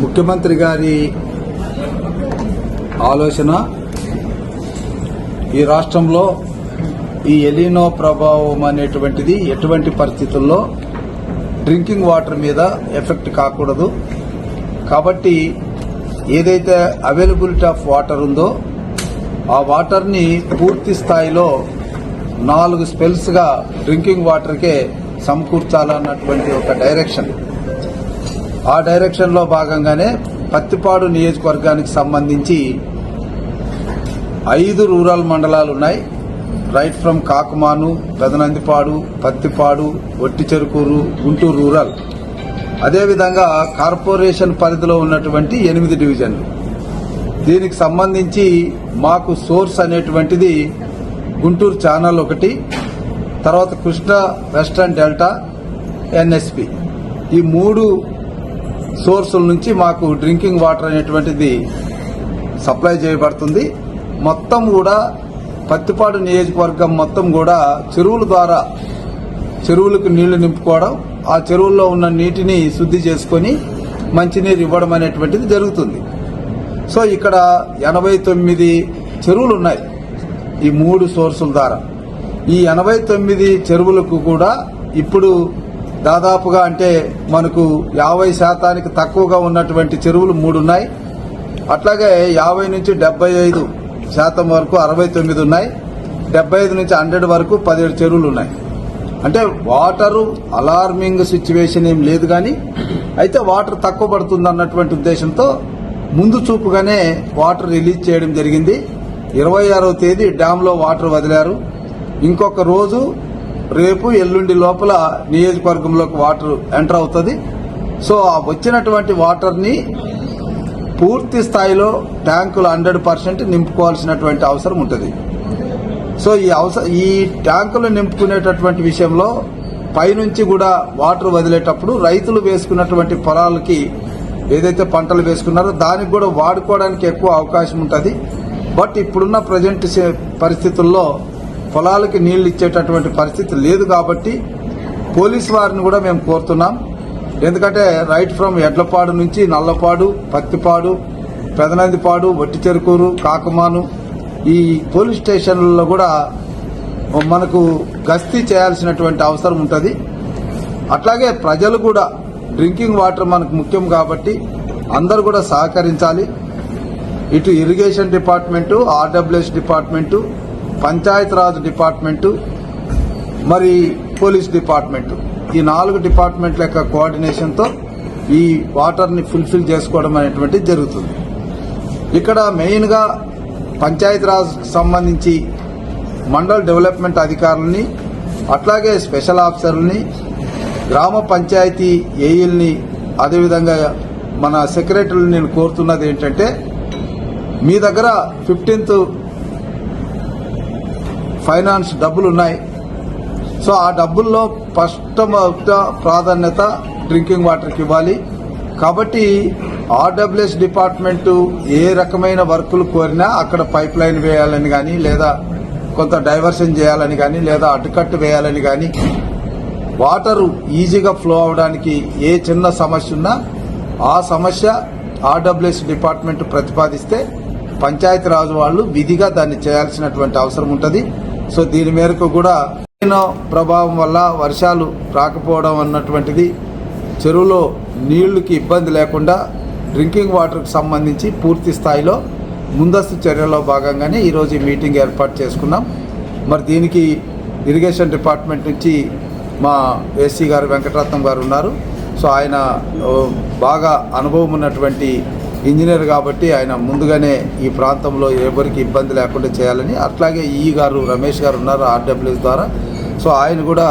ముఖ్యమంత్రి గారి ఆలోచన ఈ రాష్ట్రంలో ఈ ఎలినో ప్రభావం అనేటువంటిది ఎటువంటి పరిస్థితుల్లో డ్రింకింగ్ వాటర్ మీద ఎఫెక్ట్ కాకూడదు. కాబట్టి ఏదైతే అవైలబిలిటీ ఆఫ్ వాటర్ ఉందో ఆ వాటర్ని పూర్తి స్థాయిలో 4 స్పెల్స్గా డ్రింకింగ్ వాటర్కే సమకూర్చాలన్నటువంటి ఒక డైరెక్షన్. ఆ డైరెక్షన్లో భాగంగానే పత్తిపాడు నియోజకవర్గానికి సంబంధించి 5 రూరల్ మండలాలు ఉన్నాయి. Right from Kakumanu, Pedanandipadu, Pattipadu, Otticherukuru, Guntur rural. అదేవిధంగా కార్పొరేషన్ పరిధిలో ఉన్నటువంటి 8 డివిజన్లు. దీనికి సంబంధించి మాకు సోర్స్ అనేటువంటిది గుంటూరు ఛానల్ 1, తర్వాత కృష్ణా వెస్టర్న్ డెల్టా, ఎన్ఎస్పి. ఈ 3 సోర్సుల నుంచి మాకు డ్రింకింగ్ వాటర్ అనేటువంటిది సప్లై చేయబడుతుంది. మొత్తం కూడా పత్తిపాడు నియోజకవర్గం మొత్తం కూడా చెరువుల ద్వారా చెరువులకు నీళ్లు నింపుకోవడం, ఆ చెరువుల్లో ఉన్న నీటిని శుద్ధి చేసుకుని మంచినీరు ఇవ్వడం అనేటువంటిది జరుగుతుంది. సో ఇక్కడ 89 చెరువులు ఉన్నాయి ఈ 3 సోర్సుల ద్వారా. ఈ 89 చెరువులకు కూడా ఇప్పుడు దాదాపుగా అంటే మనకు 50% తక్కువగా ఉన్నటువంటి చెరువులు 3 ఉన్నాయి. అట్లాగే 50 నుంచి 75% వరకు 69 ఉన్నాయి. 75 నుంచి 100 వరకు 17 చెరువులు ఉన్నాయి. అంటే వాటరు అలార్మింగ్ సిచ్యువేషన్ ఏం లేదు, కానీ అయితే వాటర్ తక్కువ పడుతుంది అన్నటువంటి ఉద్దేశంతో ముందు చూపుగానే వాటర్ రిలీజ్ చేయడం జరిగింది. 26వ తేదీ డ్యాంలో వాటర్ వదిలారు. ఇంకొక రోజు రేపు ఎల్లుండి లోపల నియోజకవర్గంలోకి వాటర్ ఎంటర్ అవుతుంది. సో ఆ వచ్చినటువంటి వాటర్ని పూర్తి స్థాయిలో ట్యాంకులు 100% నింపుకోవాల్సినటువంటి అవసరం ఉంటుంది. సో ఈ ట్యాంకులు నింపుకునేటటువంటి విషయంలో పైనుంచి కూడా వాటర్ వదిలేటప్పుడు రైతులు వేసుకున్నటువంటి పొలాలకి ఏదైతే పంటలు వేసుకున్నారో దానికి కూడా వాడుకోవడానికి ఎక్కువ అవకాశం ఉంటుంది. బట్ ఇప్పుడున్న ప్రజెంట్ పరిస్థితుల్లో పొలాలకి నీళ్లు ఇచ్చేటటువంటి పరిస్థితి లేదు. కాబట్టి పోలీసు వారిని కూడా మేము కోరుతున్నాం. ఎందుకంటే రైట్ ఫ్రమ్ ఎడ్లపాడు నుంచి నల్లపాడు, పత్తిపాడు, పెదనందిపాడు, ఒట్టిచెరుకూరు, కాకుమాను ఈ పోలీస్ స్టేషన్లలో కూడా మనకు గస్తీ చేయాల్సినటువంటి అవసరం ఉంటుంది. అట్లాగే ప్రజలు కూడా డ్రింకింగ్ వాటర్ మనకు ముఖ్యం కాబట్టి అందరూ కూడా సహకరించాలి. ఇటు irrigation department, RWS department, Panchayati Raj department, మరి పోలీస్ డిపార్ట్మెంటు, ఈ 4 డిపార్ట్మెంట్ల యొక్క కోఆర్డినేషన్తో ఈ వాటర్ని ఫుల్ఫిల్ చేసుకోవడం అనేటువంటిది జరుగుతుంది. ఇక్కడ మెయిన్గా పంచాయతీరాజ్ సంబంధించి మండల్ డెవలప్మెంట్ అధికారులని, అట్లాగే స్పెషల్ ఆఫీసర్లని, గ్రామ పంచాయతీ ఏఈల్ని, అదేవిధంగా మన సెక్రటరీని నేను కోరుతున్నది ఏంటంటే, మీ దగ్గర 15th ఫైనాన్స్ డబ్బులు ఉన్నాయి. సో ఆ డబ్బుల్లో ఫస్ట్ ప్రాధాన్యత డ్రింకింగ్ వాటర్కి ఇవ్వాలి. కాబట్టి ఆర్డబ్ల్యూఎస్ డిపార్ట్మెంటు ఏ రకమైన వర్కులు కోరినా అక్కడ పైప్ లైన్ వేయాలని కానీ, లేదా కొంత డైవర్షన్ చేయాలని కానీ, లేదా అడ్డుకట్టు వేయాలని కానీ, వాటరు ఈజీగా ఫ్లో అవడానికి ఏ చిన్న సమస్య ఉన్నా ఆ సమస్య ఆర్డబ్ల్యూఎస్ డిపార్ట్మెంట్ ప్రతిపాదిస్తే పంచాయతీరాజ్ వాళ్ళు విధిగా దాన్ని చేయాల్సినటువంటి అవసరం ఉంటుంది. సో దీని మేరకు కూడా ప్రభావం వల్ల వర్షాలు రాకపోవడం అన్నటువంటిది చెరువులో నీళ్లకి ఇబ్బంది లేకుండా డ్రింకింగ్ వాటర్కి సంబంధించి పూర్తి స్థాయిలో ముందస్తు చర్యలో భాగంగానే ఈరోజు ఈ మీటింగ్ ఏర్పాటు చేసుకున్నాం. మరి దీనికి ఇరిగేషన్ డిపార్ట్మెంట్ నుంచి మా ఏసీ గారు వెంకటరత్నం గారు ఉన్నారు. సో ఆయన బాగా అనుభవం ఉన్నటువంటి ఇంజనీర్ కాబట్టి ఆయన ముందుగానే ఈ ప్రాంతంలో ఎవరికి ఇబ్బంది లేకుండా చేయాలని, అట్లాగే ఈ గారు రమేష్ గారు ఉన్నారు ఆర్డబ్ల్యూఎస్ ద్వారా. సో ఆయన కూడా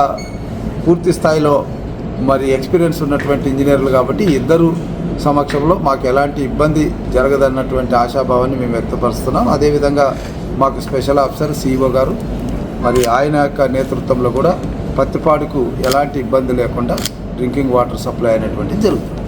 పూర్తి స్థాయిలో మరి ఎక్స్పీరియన్స్ ఉన్నటువంటి ఇంజనీర్లు కాబట్టి ఇద్దరు సమక్షంలో మాకు ఎలాంటి ఇబ్బంది జరగదన్నటువంటి ఆశాభావాన్ని మేము వ్యక్తపరుస్తున్నాం. అదేవిధంగా మాకు స్పెషల్ ఆఫీసర్ సిఇఓ గారు మరి ఆయన యొక్క నేతృత్వంలో కూడా పత్తిపాడుకు ఎలాంటి ఇబ్బంది లేకుండా డ్రింకింగ్ వాటర్ సప్లై అనేటువంటిది జరుగుతుంది.